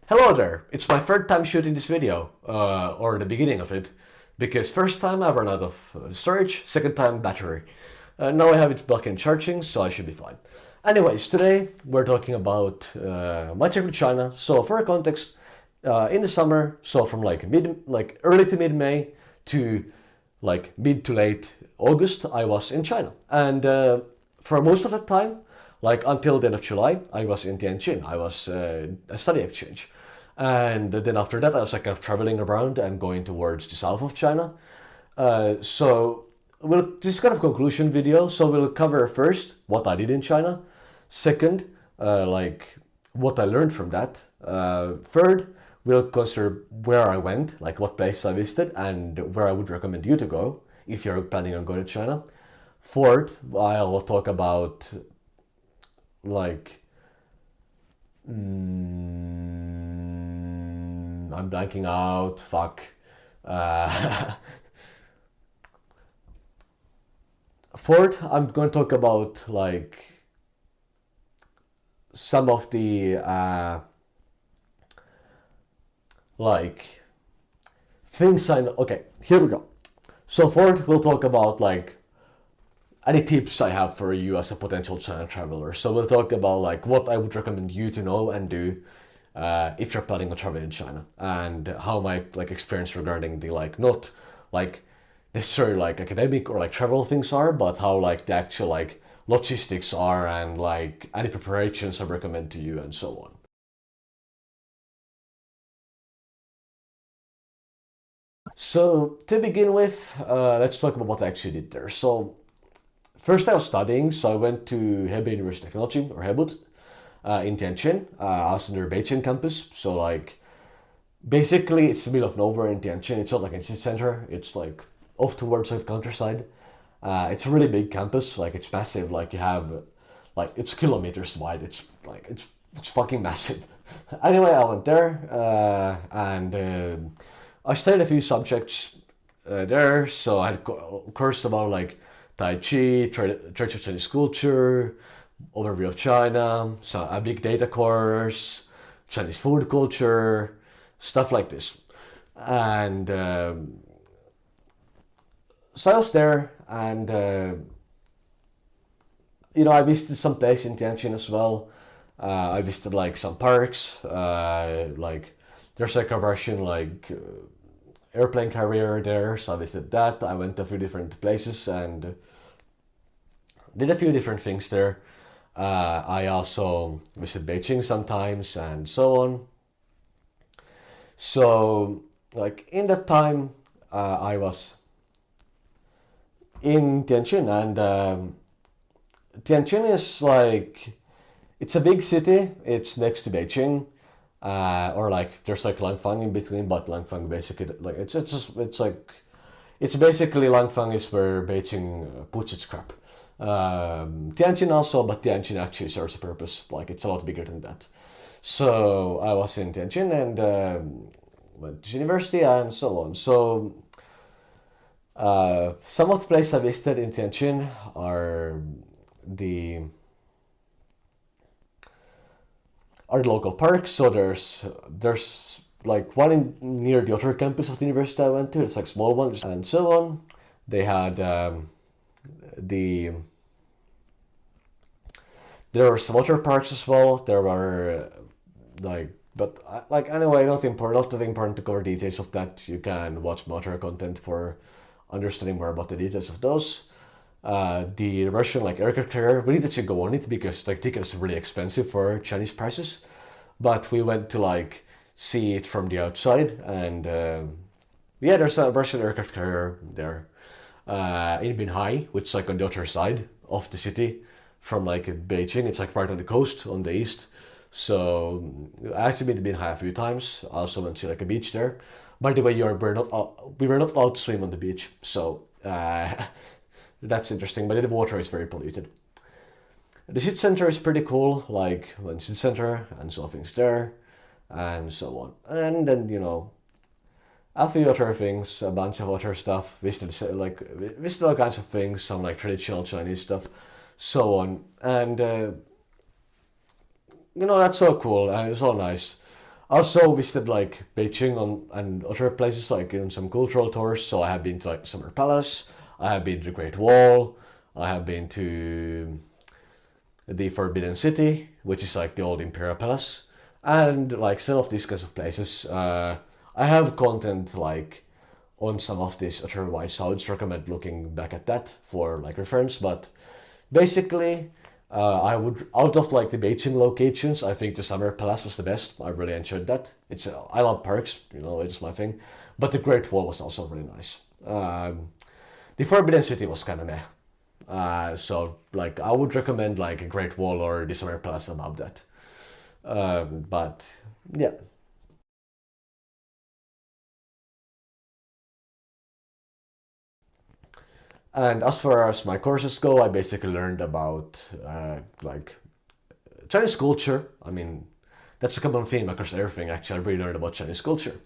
Hello there! It's my third time shooting this video, or the beginning of it, because first time I ran out of storage, second time battery. Now I have it back in charging, so I should be fine. Anyways, today we're talking about my trip to China. So for context, in the summer, so from early to mid-May to mid to late August, I was in China. And for most of that time, until the end of July, I was in Tianjin. I was a study exchange. And then after that, I was kind of traveling around and going towards the south of China. This is kind of a conclusion video. So we'll cover first what I did in China. Second, what I learned from that. Third, we'll consider where I went, like what place I visited and where I would recommend you to go if you're planning on going to China. Fourth, I'll talk about I'm blanking out. Fuck. Fourth, I'm going to talk about some of the things I know. Okay, here we go. So fourth, we'll talk about any tips I have for you as a potential China traveler. So we'll talk about what I would recommend you to know and do if you're planning on traveling in China, and how my experience regarding the not necessarily academic or travel things are, but how the actual logistics are and any preparations I recommend to you and so on. So to begin with, let's talk about what I actually did there. So first I was studying, so I went to Hebei University of Technology, or Hebut, in Tianjin. I was in their Beijing campus, so basically it's the middle of nowhere in Tianjin. It's not a city center, it's off towards the countryside. It's a really big campus, it's massive, you have, it's kilometers wide, it's fucking massive. Anyway, I went there, and I studied a few subjects there, so I had a course about Tai Chi, Church of Chinese culture, overview of China, so a big data course, Chinese food culture, stuff like this. And so I was there, and I visited some places in Tianjin as well. I visited some parks, there's a Russian airplane carrier there, so I visited that. I went to a few different places and did a few different things there. I also visit Beijing sometimes and so on. So in that time, I was in Tianjin, and Tianjin is it's a big city. It's next to Beijing, or there's Langfang in between, but Langfang basically it's basically Langfang is where Beijing puts its crap. Tianjin also, but Tianjin actually serves a purpose. It's a lot bigger than that. So I was in Tianjin and went to university and so on. So some of the places I visited in Tianjin are the local parks. So there's one near the other campus of the university I went to. It's small ones and so on. They had there were some water parks as well. There were anyway, not that important to cover details of that. You can watch more content for understanding more about the details of those. The Russian aircraft carrier, we needed to go on it because tickets are really expensive for Chinese prices. But we went to see it from the outside, and yeah, there's a Russian aircraft carrier there in Binhai, which is on the other side of the city from Beijing. It's part on the coast on the east. So I actually been to Binhai a few times. I also went to a beach there. By the way, we were not allowed to swim on the beach, so that's interesting. But the water is very polluted. The city center is pretty cool, one city center and so things there, and so on. And then a few other things, a bunch of other stuff. Visited all kinds of things, some traditional Chinese stuff, so on. And that's so cool and it's all nice. Also visited like Beijing and other places like in some cultural tours. So I have been to like Summer Palace, I have been to Great Wall, I have been to the Forbidden City, which is like the old Imperial Palace, and like some of these kinds of places. I have content like on some of these otherwise, so I would recommend looking back at that for like reference. But basically, I would out of like the Beijing locations, I think the Summer Palace was the best. I really enjoyed that. It's I love parks, you know, it's my thing. But the Great Wall was also really nice. The Forbidden City was kind of meh. So like I would recommend like a Great Wall or the Summer Palace above that. But yeah. And as far as my courses go, I basically learned about like Chinese culture. I mean, that's a common theme across everything. Actually, I really learned about Chinese culture.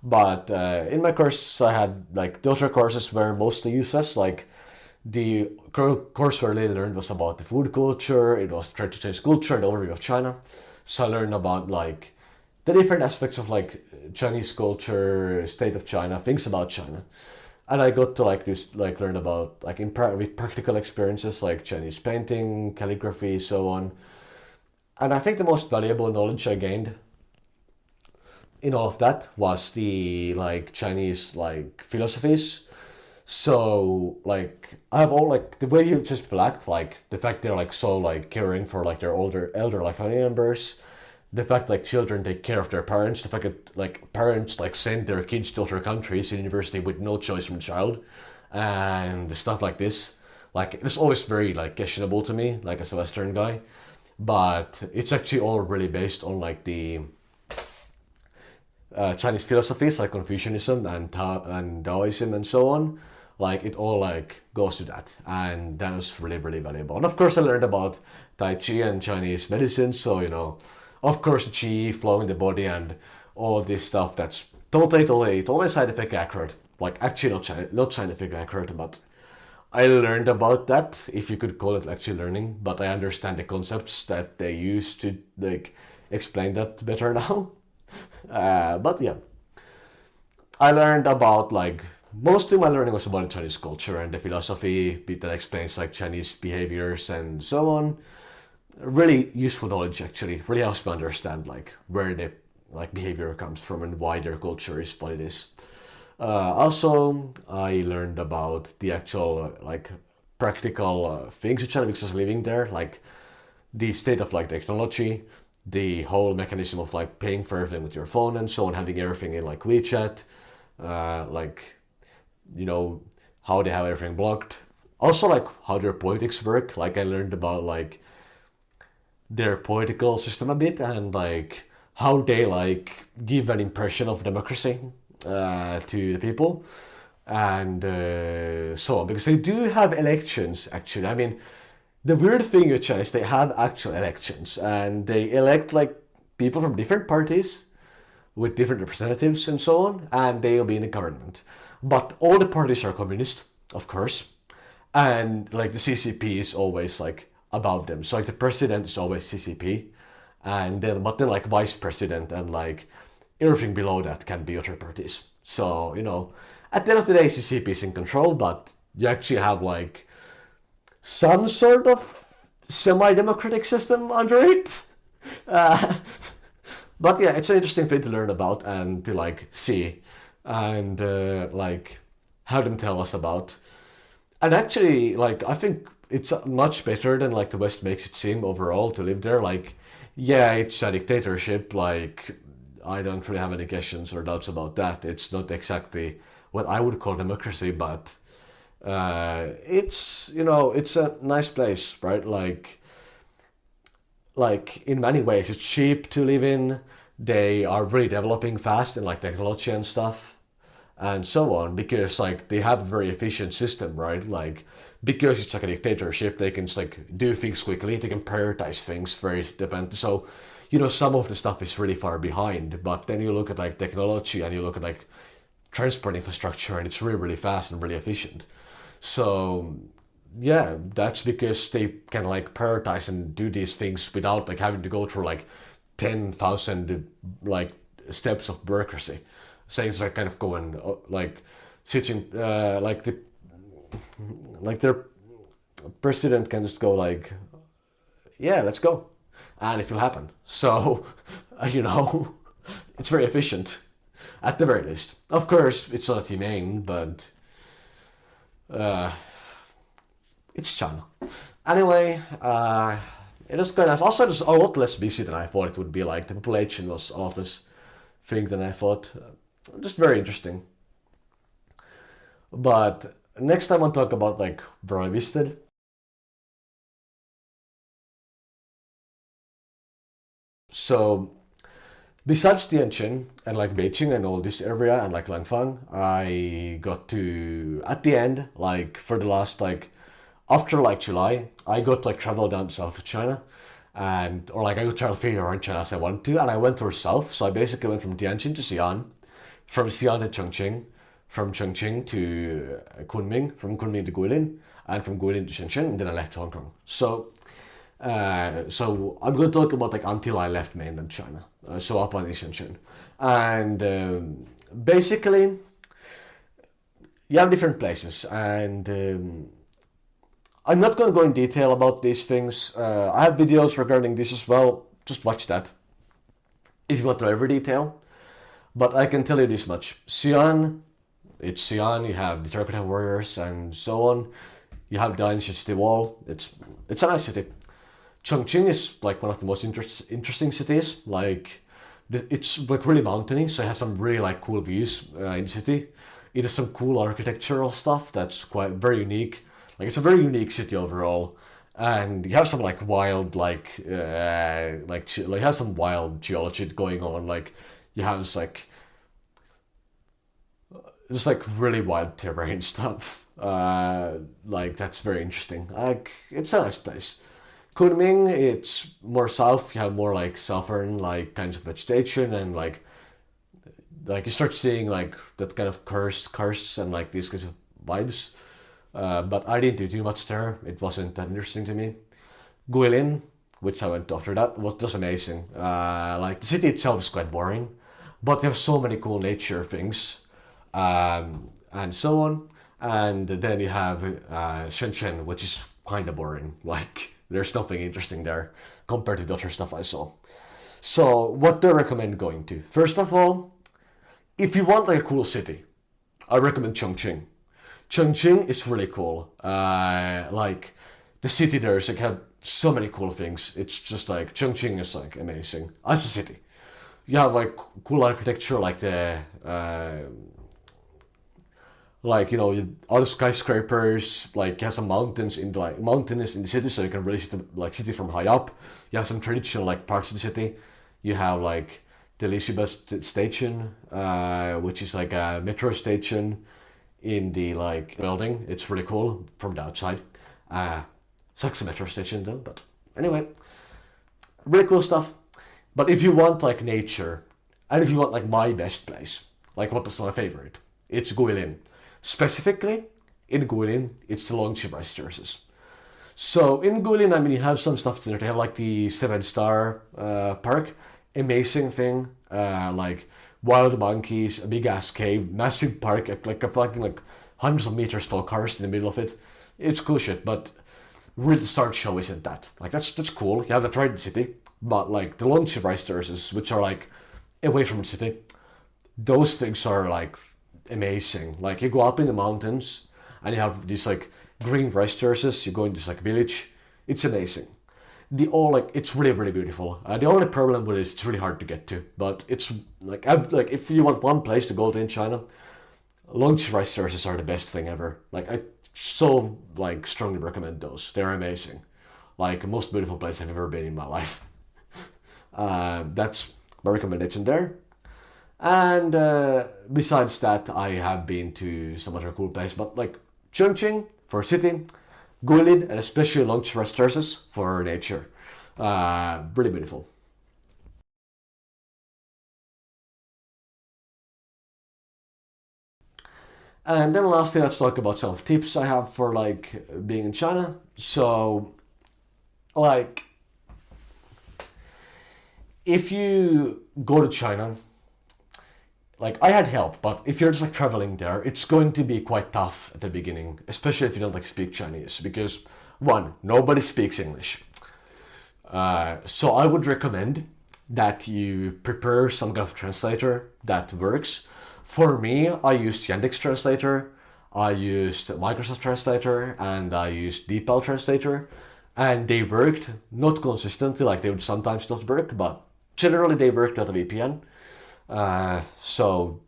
But in my course, I had like the other courses were mostly useless. Like the course where I really learned was about the food culture. It was traditional Chinese culture, the overview of China. So I learned about like the different aspects of like Chinese culture, state of China, things about China. And I got to like just like learn about like with practical experiences like Chinese painting, calligraphy, so on. And I think the most valuable knowledge I gained in all of that was the like Chinese like philosophies. So like I have all like the way you just people act, like the fact they're like so like caring for like their older elder like family members, the fact like children take care of their parents, the fact that like parents like send their kids to other countries to university with no choice from the child, and stuff like this. Like it's always very like questionable to me, like as a Western guy, but it's actually all really based on like the Chinese philosophies like Confucianism and Taoism and so on. Like it all like goes to that, and that was really really valuable. And of course, I learned about Tai Chi and Chinese medicine. So you know, of course, Qi flow in the body and all this stuff that's totally scientific accurate. Like actually not scientific accurate, but I learned about that, if you could call it actually learning. But I understand the concepts that they use to like explain that better now. But yeah, I learned about like mostly my learning was about Chinese culture and the philosophy bit that explains like Chinese behaviors and so on. Really useful knowledge actually. Really helps me understand like where the like behavior comes from and why their culture is what it is. Also, I learned about the actual like practical things which are because living there, like the state of like technology, the whole mechanism of like paying for everything with your phone and so on, having everything in like WeChat, like you know how they have everything blocked. Also, like how their politics work. Like I learned about like their political system a bit and like how they like give an impression of democracy to the people and so on because they do have elections actually. I mean, the weird thing with China is they have actual elections and they elect like people from different parties with different representatives and so on, and they'll be in the government. But all the parties are communist, of course, and like the CCP is always like above them. So like the president is always CCP, and then but then like vice president and like everything below that can be other parties. So you know, at the end of the day, CCP is in control, but you actually have like some sort of semi-democratic system under it. Uh, but yeah, it's an interesting thing to learn about and to like see and like have them tell us about. And actually, like I think it's much better than like the West makes it seem overall to live there. Like, yeah, it's a dictatorship. Like, I don't really have any questions or doubts about that. It's not exactly what I would call democracy, but it's you know it's a nice place, right? Like in many ways it's cheap to live in. They are really developing fast in like technology and stuff and so on because like they have a very efficient system, right? Like because it's like a dictatorship, they can just like do things quickly, they can prioritize things very depend. So you know some of the stuff is really far behind, but then you look at like technology and you look at like transport infrastructure and it's really really fast and really efficient. So yeah, that's because they can like prioritize and do these things without like having to go through like 10,000 like steps of bureaucracy. Things are kind of going like sitting like their president can just go like, yeah, let's go, and it will happen. So you know, it's very efficient at the very least. Of course, it's not humane, but it's China. Anyway, it was kind of also just a lot less busy than I thought it would be. Like the population was a lot less big than I thought. Just very interesting. But next time I'll talk about like where I visited. So besides Tianjin and like Beijing and all this area and like Langfang, I got to at the end like for the last like after like July, I got like travel down south of China, and or like I got travel free around China as I wanted to, and I went towards south. So I basically went from Tianjin to Xi'an, from Xi'an to Chongqing, from Chongqing to Kunming, from Kunming to Guilin, and from Guilin to Shenzhen, and then I left Hong Kong. So I'm going to talk about like until I left mainland China, so up on Shenzhen, and basically you have different places, and I'm not going to go in detail about these things. I have videos regarding this as well. Just watch that if you want to know every detail. But I can tell you this much: Xi'an, it's Xi'an. You have the Terracotta Warriors and so on. You have the ancient city wall. It's a nice city. Chongqing is like one of the most interesting cities. Like it's like really mountainy, so it has some really like cool views in the city. It has some cool architectural stuff that's quite very unique. Like it's a very unique city overall, and you have some like wild like has some wild geology going on. Like you have this like just like really wild terrain stuff. Like that's very interesting. Like it's a nice place. Kunming, it's more south. You have more like southern like kinds of vegetation and like you start seeing like that kind of curse and like these kinds of vibes. But I didn't do too much there. It wasn't that interesting to me. Guilin, which I went after that, was just amazing. Like the city itself is quite boring, but they have so many cool nature things, and so on. And then you have Shenzhen, which is kind of boring. Like there's nothing interesting there compared to the other stuff I saw. So what do I recommend going to? First of all, if you want like a cool city, I recommend Chongqing. Chongqing is really cool. Like the city there is like have so many cool things. It's just like Chongqing is like amazing as a city. You have like cool architecture, like the like you know all the skyscrapers. Like you have some mountains in the like mountainous in the city, so you can really see the like city from high up. You have some traditional like parts of the city. You have like the Elizabeth station, which is like a metro station in the like building. It's really cool from the outside. It's like a metro station though, but anyway, really cool stuff. But if you want like nature, and if you want like my best place, like what is my favorite, it's Guilin. Specifically, in Guilin, it's the Longqi rice terraces. So in Guilin, I mean, you have some stuff there. They have like the seven-star park, amazing thing, like wild monkeys, a big ass cave, massive park, like a fucking like hundreds of meters tall cars in the middle of it. It's cool shit, but really the start show isn't that. Like that's cool. You have the Trident City, but like the Longqi rice terraces, which are like away from the city, those things are like amazing. Like you go up in the mountains and you have these like green rice terraces. You go in this like village. It's amazing. The all like it's really beautiful. The only problem with it is it's really hard to get to, but it's like like if you want one place to go to in China, Longqi rice terraces are the best thing ever. Like I so like strongly recommend those. They're amazing. Like the most beautiful place I've ever been in my life. That's my recommendation there. And besides that, I have been to some other cool place, but like Chongqing for city, Guilin, and especially Longqi rice terraces for nature. Really beautiful. And then lastly, let's talk about some tips I have for like being in China. So, like, if you go to China, like I had help, but if you're just like traveling there, it's going to be quite tough at the beginning, especially if you don't like speak Chinese, because one, nobody speaks English. So I would recommend that you prepare some kind of translator that works. For me, I used Yandex Translator, I used Microsoft Translator, and I used DeepL Translator, and they worked not consistently, like they would sometimes not work, but generally they worked without a VPN. So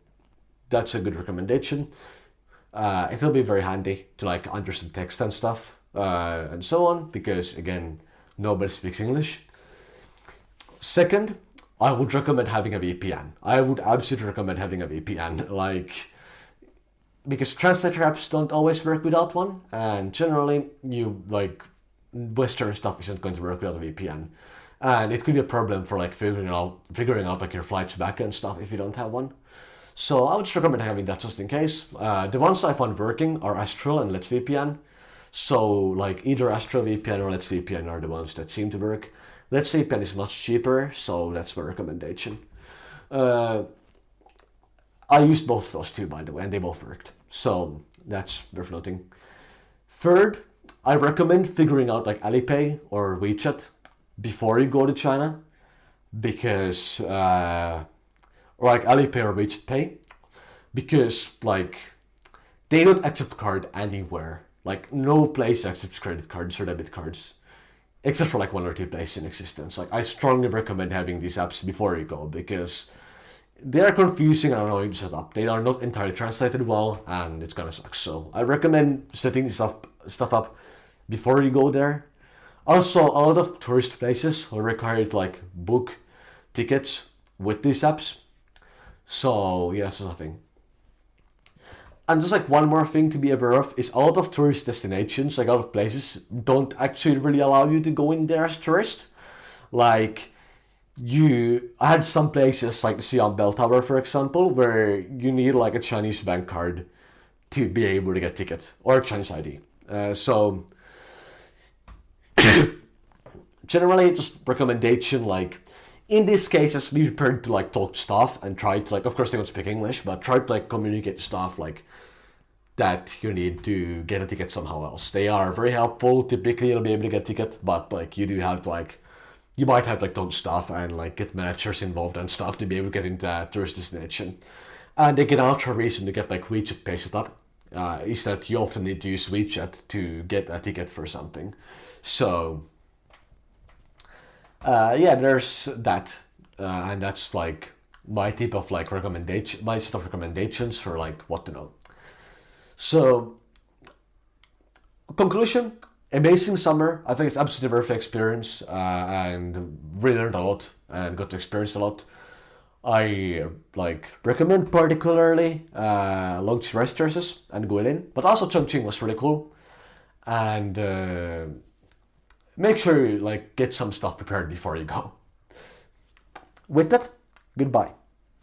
that's a good recommendation. It'll be very handy to like understand text and stuff and so on, because again, nobody speaks English. Second, I would recommend having a VPN. I would absolutely recommend having a VPN, like, because translator apps don't always work without one, and generally you like Western stuff isn't going to work without a VPN, and it could be a problem for like figuring out like your flights back and stuff if you don't have one. So I would just recommend having that just in case. The ones I found working are Astral and Let's VPN. So like either Astral VPN or Let's VPN are the ones that seem to work. Let's VPN is much cheaper, so that's my recommendation. I used both of those two, by the way, and they both worked. So that's worth noting. Third, I recommend figuring out like Alipay or WeChat before you go to China, because or like Alipay or WeChat Pay, because like they don't accept card anywhere. Like no place accepts credit cards or debit cards, except for like one or two places in existence. Like I strongly recommend having these apps before you go, because they are confusing and annoying to set up. They are not entirely translated well, and it's gonna suck. So I recommend setting this stuff up before you go there. Also, a lot of tourist places will require you to like book tickets with these apps. So yeah, that's something. And just like one more thing to be aware of is a lot of tourist destinations, like a lot of places, don't actually really allow you to go in there as a tourist. Like I had some places like the Siam Bell Tower, for example, where you need like a Chinese bank card to be able to get ticket or a Chinese ID. So generally, just recommendation like in these cases, be prepared to like talk to staff and try to like, of course they don't speak English, but try to like communicate to staff like that you need to get a ticket somehow else. They are very helpful. Typically, you'll be able to get a ticket, but like you do have to like, you might have to like talk to staff and like get managers involved and stuff to be able to get into a tourist destination. And again, another reason to get like WeChat Pay set up is that you often need to use WeChat to get a ticket for something. So yeah, there's that, and that's like my tip of like recommendation, my set of recommendations for like what to know. So, conclusion: amazing summer. I think it's absolutely worth the experience, and really learned a lot and got to experience a lot. I like recommend particularly Longqing rice terraces and Guilin, but also Chongqing was really cool, and make sure you like get some stuff prepared before you go. With that, goodbye.